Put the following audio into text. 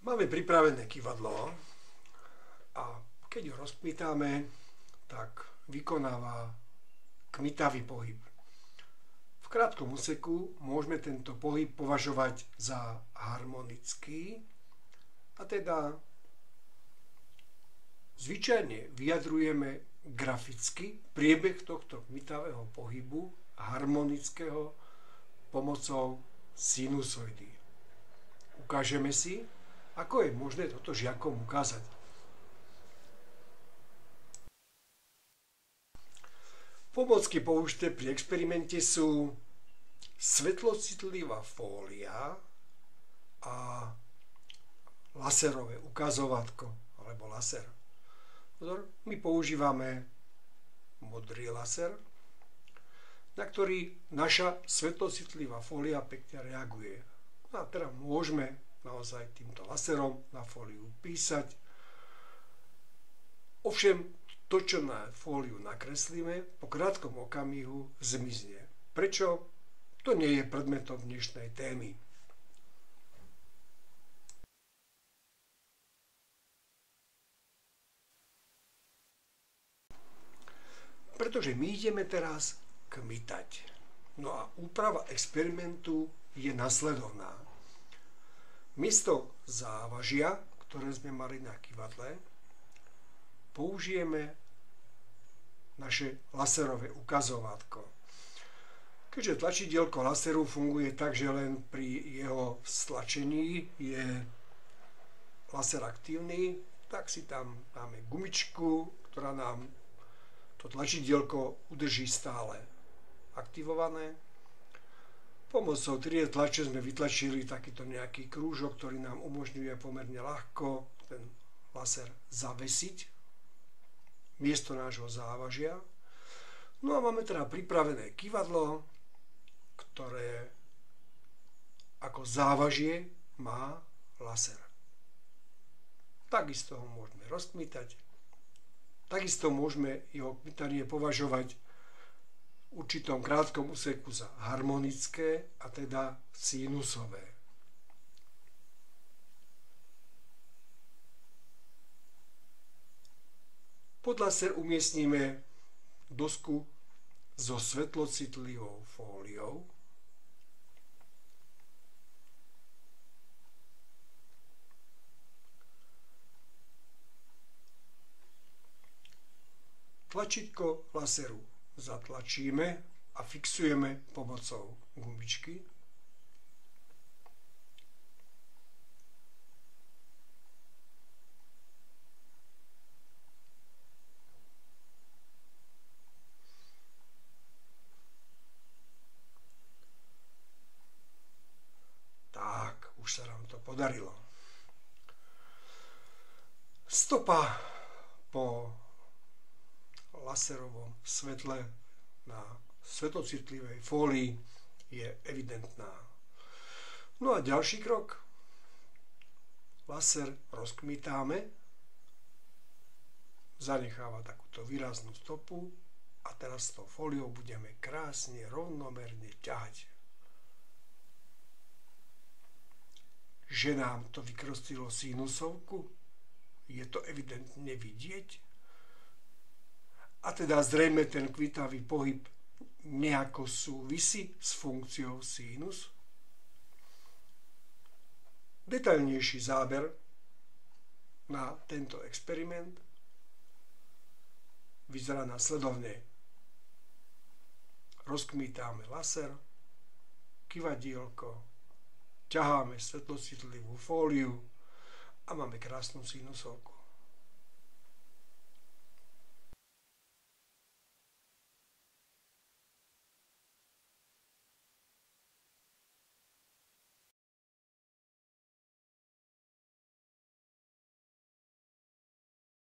Máme pripravené kyvadlo a keď ho rozkmitáme, tak vykonáva kmitavý pohyb. V krátkom úseku môžeme tento pohyb považovať za harmonický a teda zvyčajne vyjadrujeme graficky priebeh tohto kmitavého pohybu harmonického pomocou sinusoidy. Ukážeme si, ako je možné toto žiakom ukázať. Pomôcky použité pri experimente sú svetlocitlivá fólia a laserové ukazovatko alebo laser. My používame modrý laser, na ktorý naša svetlocitlivá fólia pekne reaguje. A teda môžeme naozaj týmto laserom na fóliu písať. Ovšem, to, čo na fóliu nakreslíme, po krátkom okamihu zmizne. Prečo? To nie je predmetom dnešnej témy. Pretože my ideme teraz kmitať. No a úprava experimentu je nasledovná. Miesto závažia, ktoré sme mali na kyvadle, použijeme naše laserové ukazovátko. Keďže tlačidielko laseru funguje tak, že len pri jeho stlačení je laser aktívny, tak si tam dáme gumičku, ktorá nám to tlačidielko udrží stále aktivované. Pomocou tried tlače sme vytlačili takýto nejaký krúžok, ktorý nám umožňuje pomerne ľahko ten laser zavesiť miesto nášho závažia. No a máme teda pripravené kyvadlo, ktoré ako závažie má laser. Takisto ho môžeme rozkmitať. Takisto môžeme jeho kmitanie považovať v určitom krátkom úseku za harmonické a teda sinusové. Pod laser umiestníme dosku so svetlocitlivou fóliou. Tlačítko laseru zatlačíme a fixujeme pomocou gumičky. Tak, už sa nám to podarilo. Stopa po laserovom svetle na svetlocitlivej fólii je evidentná. No a ďalší krok. Laser rozkmitáme, zanecháva takúto výraznú stopu a teraz s tou fóliou budeme krásne, rovnomerne ťahať. Že nám to vykreslilo sinusovku, je to evidentne vidieť. A teda zrejme ten kmitavý pohyb nejako súvisí s funkciou sinus. Detailnejší záber na tento experiment vyzerá nasledovne. Rozkmitáme laser, kyvadielko, ťaháme svetlocitlivú fóliu a máme krásnu sinusovku.